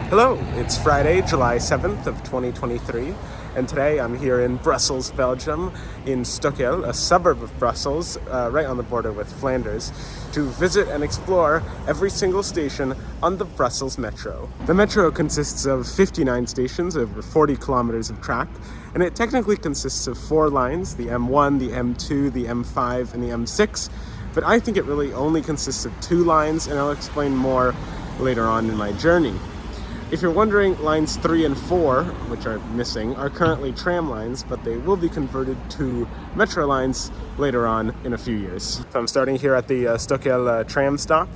Hello, it's Friday, July 7th of 2023, and today I'm here in Brussels, Belgium, in Stokkel, a suburb of Brussels, right on the border with Flanders, to visit and explore every single station on the Brussels Metro. The Metro consists of 59 stations over 40 kilometers of track, and it technically consists of 4 lines, the M1, the M2, the M5, and the M6, but I think it really only consists of 2 lines, and I'll explain more later on in my journey. If you're wondering, lines 3 and 4, which are missing, are currently tram lines, but they will be converted to metro lines later on in a few years. So I'm starting here at the Stokkel tram stop,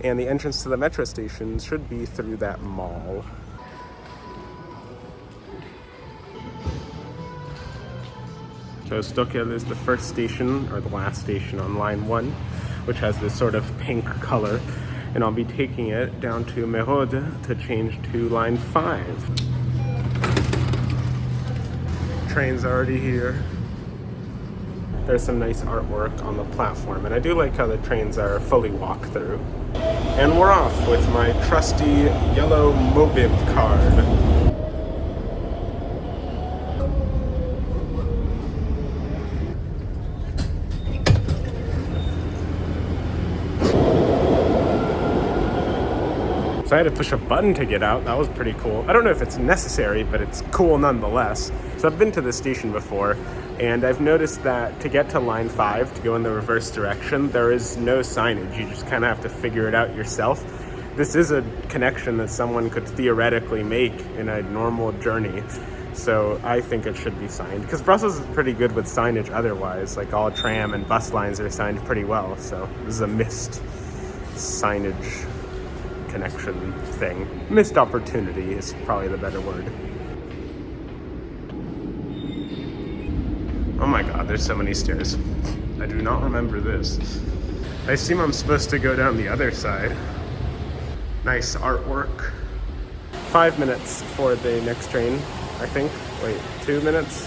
and the entrance to the metro station should be through that mall. So Stokkel is the first station, or the last station on line 1, which has this sort of pink color. And I'll be taking it down to Merode to change to line 5. Train's already here. There's some nice artwork on the platform, and I do like how the trains are fully walk-through. And we're off with my trusty yellow Mobib card. So I had to push a button to get out. That was pretty cool. I don't know if it's necessary, but it's cool nonetheless. So I've been to this station before, and I've noticed that to get to line 5, to go in the reverse direction, there is no signage. You just kind of have to figure it out yourself. This is a connection that someone could theoretically make in a normal journey. So I think it should be signed, because Brussels is pretty good with signage otherwise. Like all tram and bus lines are signed pretty well. So this is a missed signage connection thing. Missed opportunity is probably the better word. Oh my god, there's so many stairs. I do not remember this. I assume I'm supposed to go down the other side. Nice artwork. 5 minutes for the next train, I think. Wait, 2 minutes?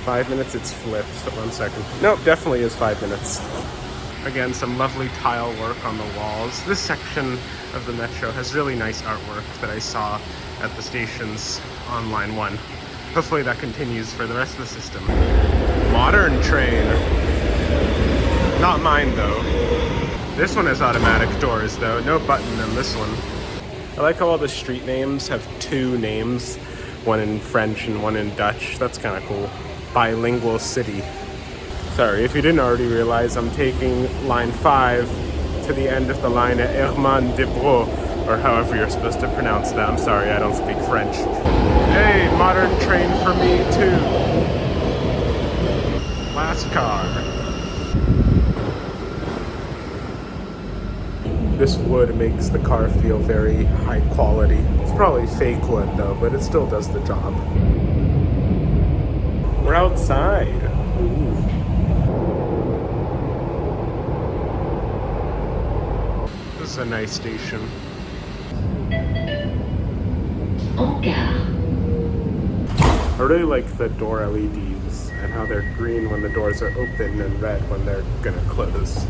5 minutes, it's flipped. 1 second. Nope, definitely is 5 minutes. Again, some lovely tile work on the walls. This section of the metro has really nice artwork that I saw at the stations on line 1. Hopefully that continues for the rest of the system. Modern train. Not mine though. This one has automatic doors though, no button in this one. I like how all the street names have 2 names, one in French and one in Dutch. That's kind of cool. Bilingual city. Sorry, if you didn't already realize, I'm taking line 5 to the end of the line at Herman de Bro, or however you're supposed to pronounce that. I'm sorry, I don't speak French. Hey, modern train for me too. Last car. This wood makes the car feel very high quality. It's probably fake wood though, but it still does the job. We're outside. Ooh. This is a nice station. I really like the door LEDs and how they're green when the doors are open and red when they're gonna close.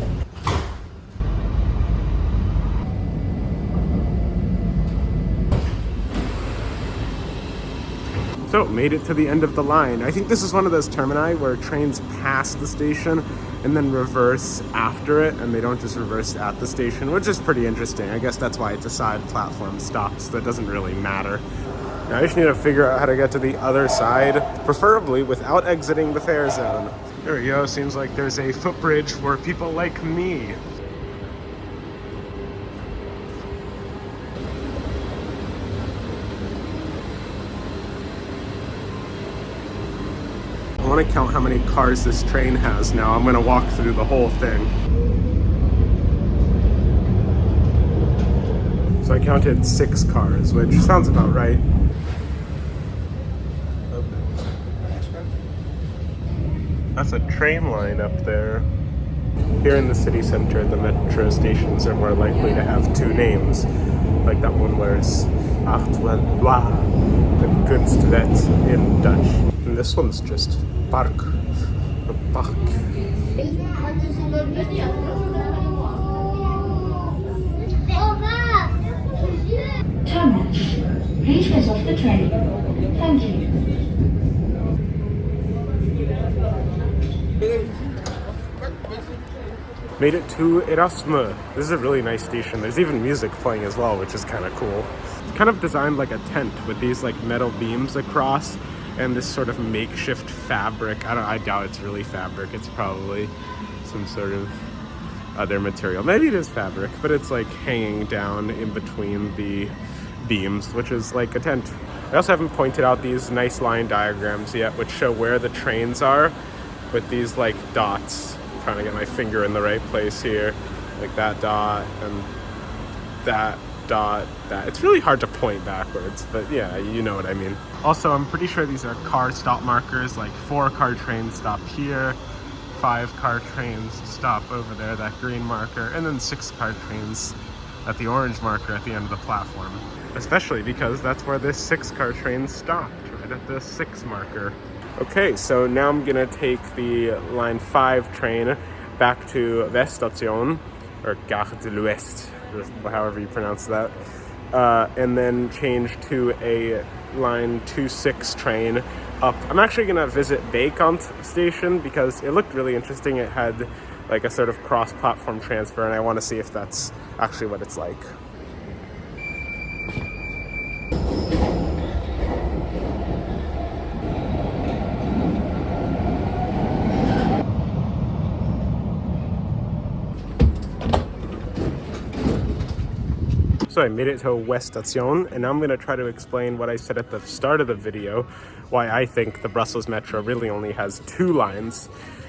So, made it to the end of the line. I think this is one of those termini where trains pass the station and then reverse after it, and they don't just reverse at the station, which is pretty interesting. I guess that's why it's a side platform stop, so that doesn't really matter. Now I just need to figure out how to get to the other side, preferably without exiting the fare zone. There we go, seems like there's a footbridge for people like me. I want to count how many cars this train has now. I'm going to walk through the whole thing. So I counted 6 cars, which sounds about right. That's a train line up there. Here in the city center, the metro stations are more likely to have 2 names. Like that one where it's Artois and Kunstwet in Dutch. And this one's just Park. A park. Termini. Please get off the train. Thank you. Made it to Erasmus. This is a really nice station. There's even music playing as well, which is kind of cool. It's kind of designed like a tent with these like metal beams across and this sort of makeshift fabric. I doubt it's really fabric. It's probably some sort of other material. Maybe it is fabric, but it's like hanging down in between the beams, which is like a tent. I also haven't pointed out these nice line diagrams yet, which show where the trains are with these like dots. I'm trying to get my finger in the right place here. Like that dot and that dot, that. It's really hard to point backwards, but yeah, you know what I mean. Also, I'm pretty sure these are car stop markers, like 4 car trains stop here, 5 car trains stop over there, that green marker, and then 6 car trains at the orange marker at the end of the platform. Especially because that's where this 6 car train stopped, right at the 6 marker. Okay, so now I'm gonna take the line 5 train back to Weststation, or Gare de l'Ouest, however you pronounce that, and then change to a line 26 train up. I'm actually gonna visit Bécant station because it looked really interesting. It had like a sort of cross-platform transfer, and I want to see if that's actually what it's like. So I made it to Weststation, and now I'm going to try to explain what I said at the start of the video, why I think the Brussels Metro really only has 2 lines.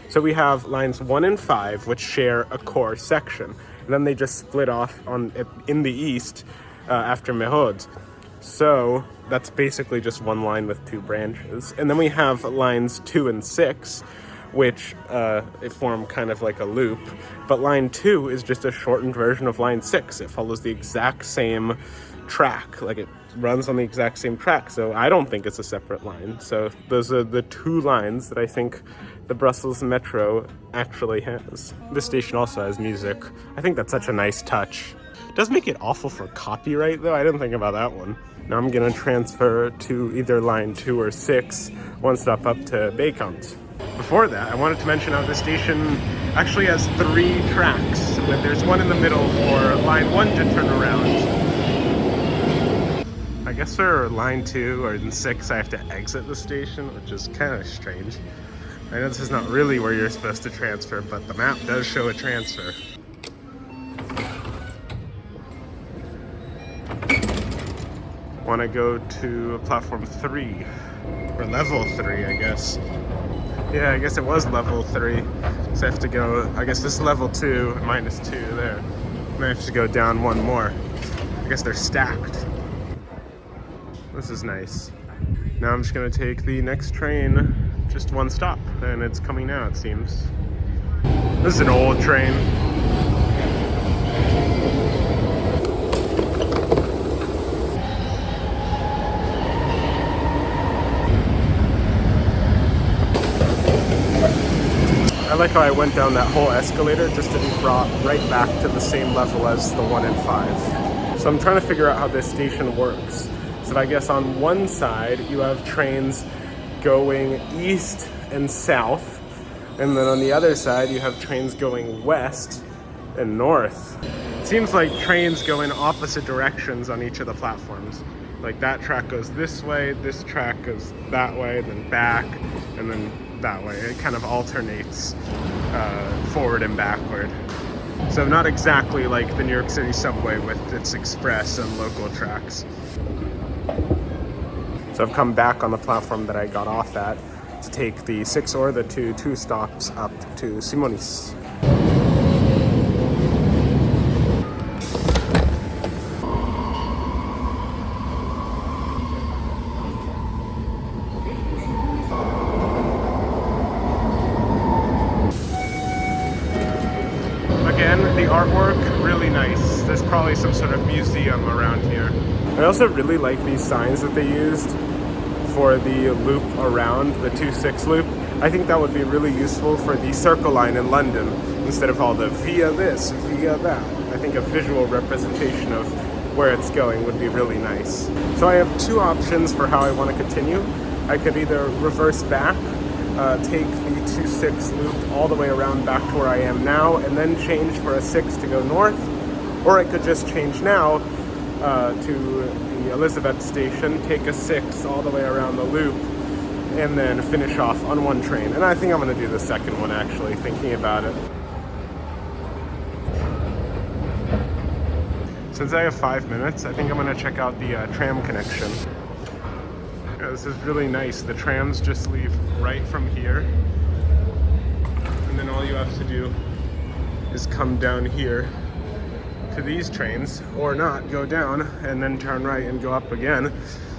So we have lines 1 and 5, which share a core section, and then they just split off in the east after Merode. So that's basically just 1 line with 2 branches. And then we have lines 2 and 6, which form kind of like a loop. But line 2 is just a shortened version of line 6. It follows the exact same track, like it runs on the exact same track. So I don't think it's a separate line. So those are the 2 lines that I think the Brussels Metro actually has. This station also has music. I think that's such a nice touch. It does make it awful for copyright though. I didn't think about that one. Now I'm gonna transfer to either line 2 or 6, 1 stop up to Bécant. Before that, I wanted to mention how the station actually has 3 tracks, but there's one in the middle for line 1 to turn around. I guess for line 2 or 6, I have to exit the station, which is kind of strange. I know this is not really where you're supposed to transfer, but the map does show a transfer. Want to go to platform 3, or level 3, I guess. Yeah, I guess it was level 3. So I have to go, I guess this is level 2, minus 2 there. And I have to go down 1 more. I guess they're stacked. This is nice. Now I'm just gonna take the next train, just 1 stop, and it's coming now, it seems. This is an old train. I like how I went down that whole escalator just to be brought right back to the same level as the 1 and 5. So I'm trying to figure out how this station works. So I guess on one side you have trains going east and south, and then on the other side you have trains going west and north. It seems like trains go in opposite directions on each of the platforms. Like that track goes this way, this track goes that way, then back, and then that way. It kind of alternates forward and backward. So not exactly like the New York City subway with its express and local tracks. So I've come back on the platform that I got off at to take the 6 or the 2 stops up to Simonis. The artwork, really nice. There's probably some sort of museum around here. I also really like these signs that they used for the loop around, the 2-6 loop. I think that would be really useful for the Circle line in London, instead of all the via this, via that. I think a visual representation of where it's going would be really nice. So I have two options for how I want to continue. I could either reverse back, take the 2-6 loop all the way around back to where I am now, and then change for a 6 to go north, or I could just change now to the Elizabeth station, take a 6 all the way around the loop, and then finish off on one train. And I think I'm going to do the second one, actually, thinking about it. Since I have 5 minutes, I think I'm going to check out the tram connection. Yeah, this is really nice. The trams just leave right from here, and then all you have to do is come down here to these trains, or not, go down and then turn right and go up again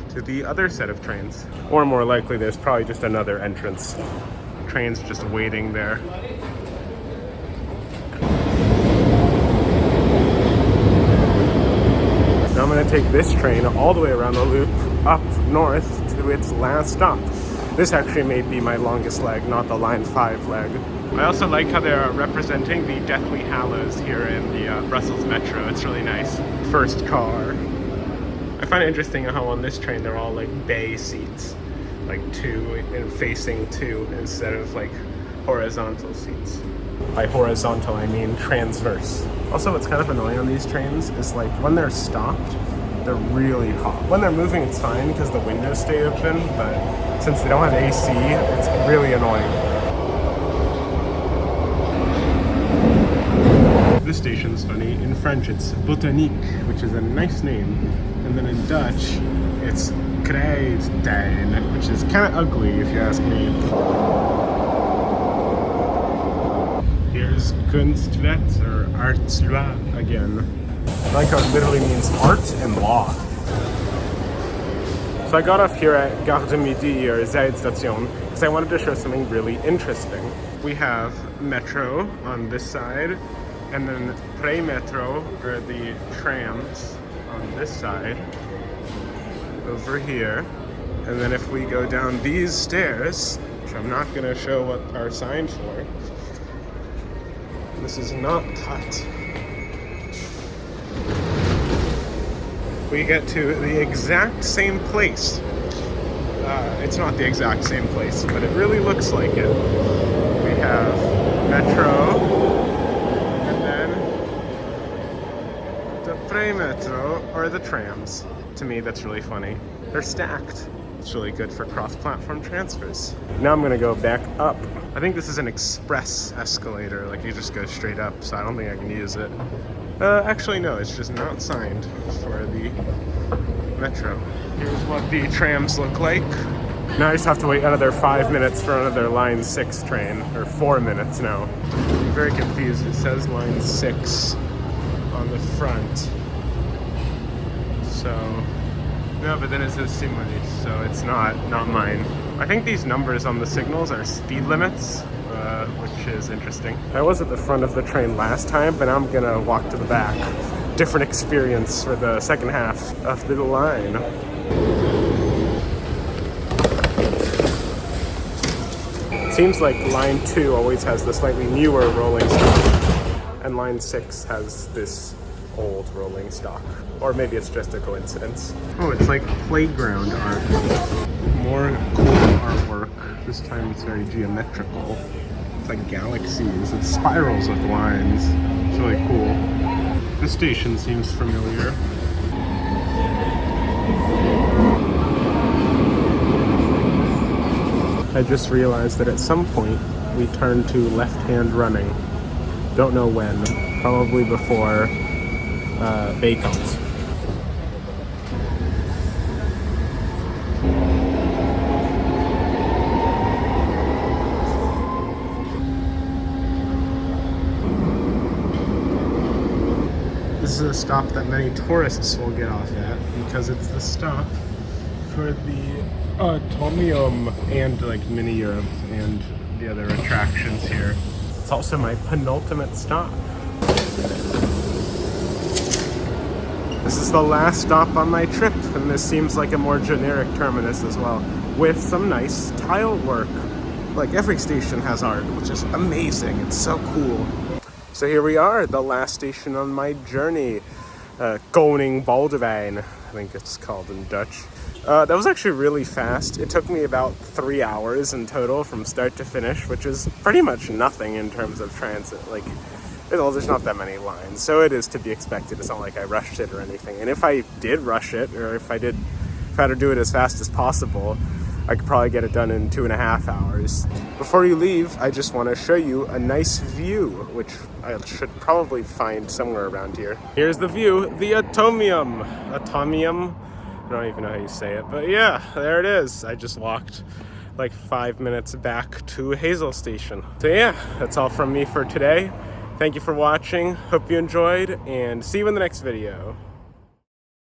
to the other set of trains. Or more likely, there's probably just another entrance. Trains just waiting there. Now I'm going to take this train all the way around the loop up north to its last stop. This actually may be my longest leg, not the line 5 leg. I also like how they're representing the Deathly Hallows here in the Brussels Metro. It's really nice. First car. I find it interesting how on this train they're all like bay seats, like 2 and facing 2 instead of like horizontal seats. By horizontal, I mean transverse. Also, what's kind of annoying on these trains is like when they're stopped, they're really hot. When they're moving, it's fine because the windows stay open, but since they don't have AC, it's really annoying. This station's funny. In French, it's Botanique, which is a nice name. And then in Dutch, it's Kruidtuin, which is kind of ugly if you ask me. Here's Kunstwet, or Artsloi again. I like how it literally means art and law. So I got off here at Gare de Midi, or Weststation, because I wanted to show something really interesting. We have metro on this side, and then pre-metro, or the trams, on this side, over here. And then if we go down these stairs, which I'm not going to show what are signed for, this is not cut, we get to the exact same place. It's not the exact same place, but it really looks like it. We have metro, and then the pre-metro, or the trams. To me, that's really funny. They're stacked. It's really good for cross-platform transfers. Now I'm gonna go back up. I think this is an express escalator, like you just go straight up, so I don't think I can use it. Actually no, it's just not signed for the metro. Here's what the trams look like. Now I just have to wait another 5 minutes for another line 6 train, or 4 minutes now. I'm very confused. It says line 6 on the front. So, no, but then it says Termini, so it's not mine. I think these numbers on the signals are speed limits, which is interesting. I was at the front of the train last time, but now I'm gonna walk to the back. Different experience for the second half of the line. Seems like line 2 always has the slightly newer rolling stock, and line 6 has this old rolling stock. Or maybe it's just a coincidence. Oh, it's like playground art. More cool artwork. This time it's very geometrical. It's like galaxies. It's spirals with lines. It's really cool. This station seems familiar. I just realized that at some point we turn to left-hand running. Don't know when. Probably before Bacons. This is a stop that many tourists will get off at because it's the stop for the Atomium and like Mini Europe and the other attractions here. It's also my penultimate stop. This is the last stop on my trip, and this seems like a more generic terminus as well, with some nice tile work. Like every station has art, which is amazing. It's so cool. So here we are, the last station on my journey. Koning Boudewijn, I think it's called in Dutch. That was actually really fast. It took me about 3 hours in total from start to finish, which is pretty much nothing in terms of transit. Like, there's not that many lines, so it is to be expected. It's not like I rushed it or anything. And if I did rush it, or if I had to do it as fast as possible, I could probably get it done in 2.5 hours. Before you leave, I just want to show you a nice view, which I should probably find somewhere around here. Here's the view, the Atomium. Atomium? I don't even know how you say it, but yeah, there it is. I just walked like 5 minutes back to Weststation. So yeah, that's all from me for today. Thank you for watching. Hope you enjoyed, and see you in the next video.